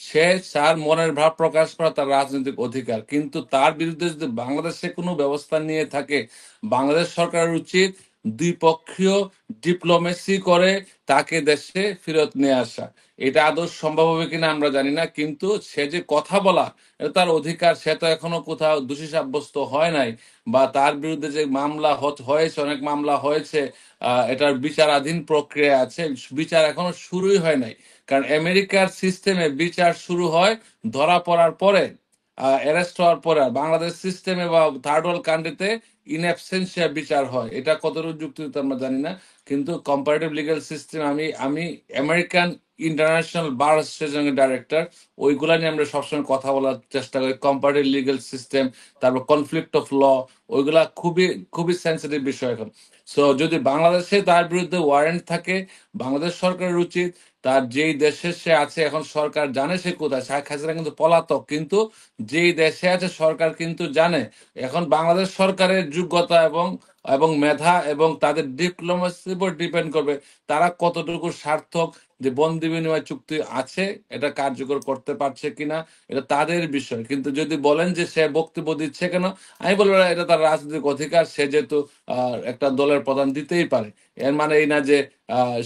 সে তার মনের ভাব প্রকাশ করা তার রাজনৈতিক অধিকার, কিন্তু তার বিরুদ্ধে যদি বাংলাদেশে কোনো ব্যবস্থা নিয়ে থাকে, বাংলাদেশ সরকারের উচিত দ্বিপক্ষীয় ডিপ্লোমেসি করে তাকে দেশে ফেরত নিয়ে আসা। এটা আদৌ সম্ভব হবে কিনা আমরা জানি না, কিন্তু সে যে কথা বলা এটা তার অধিকার। সে তো এখনো কোথাও দোষী সাব্যস্ত হয় নাই, বা তার বিরুদ্ধে যে মামলা হয়েছে, অনেক মামলা হয়েছে, এটার বিচারাধীন প্রক্রিয়া আছে, বিচার এখনো শুরুই হয় নাই। কারণ আমেরিকার সিস্টেমে বিচার শুরু হয় ধরা পড়ার পরে, অ্যারেস্ট হওয়ার পরে। আর বাংলাদেশ সিস্টেমে বা থার্ড ওয়ার্ল্ড কান্ট্রিতে ইন অ্যাবসেন্সিয়া বিচার হয়। এটা কতটুকু যুক্তিযুক্ত আমরা জানি না, কিন্তু কম্পারেটিভ লিগ্যাল সিস্টেম, আমি আমি আমেরিকান ইন্টারন্যাশনাল বার অ্যাসোসিয়েশনের ডাইরেক্টর, ওইগুলা নিয়ে আমরা সবসময় কথা বলার চেষ্টা করি। কম্পারেটিভ লিগ্যাল সিস্টেম, তারপর কনফ্লিক্ট অফ ল, ওইগুলা খুবই খুবই সেন্সিটিভ বিষয় এখন। সো যদি বাংলাদেশে তার বিরুদ্ধে ওয়ারেন্ট থাকে, বাংলাদেশ সরকারের উচিত তার যেই দেশে সে আছে, এখন সরকার জানে সে কোথায়। শেখ হাসিনা কিন্তু পলাতক, কিন্তু যেই দেশে আছে সরকার কিন্তু জানে। এখন বাংলাদেশ সরকারের যোগ্যতা এবং এবং মেধা এবং তাদের ডিপ্লোমেসির উপর ডিপেন্ড করবে তারা কতটুকু সার্থক, যে বন্দি বিনিময় চুক্তি আছে এটা কার্যকর করতে পারছে কিনা, এটা তাদের বিষয়। কিন্তু যদি বলেন যে সে বক্তব্য দিচ্ছে কেন, আমি বলবো এটা তার রাজনৈতিক অধিকার। সে যেহেতু একটা দলের প্রধান দিতেই পারে, এর মানে এই না যে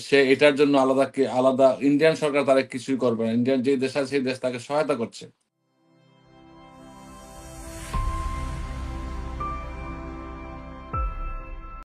সে এটার জন্য আলাদা আলাদা ইন্ডিয়ান সরকার তারা কিছুই করবে না। ইন্ডিয়ান যে দেশ আছে সেই দেশ তাকে সহায়তা করছে।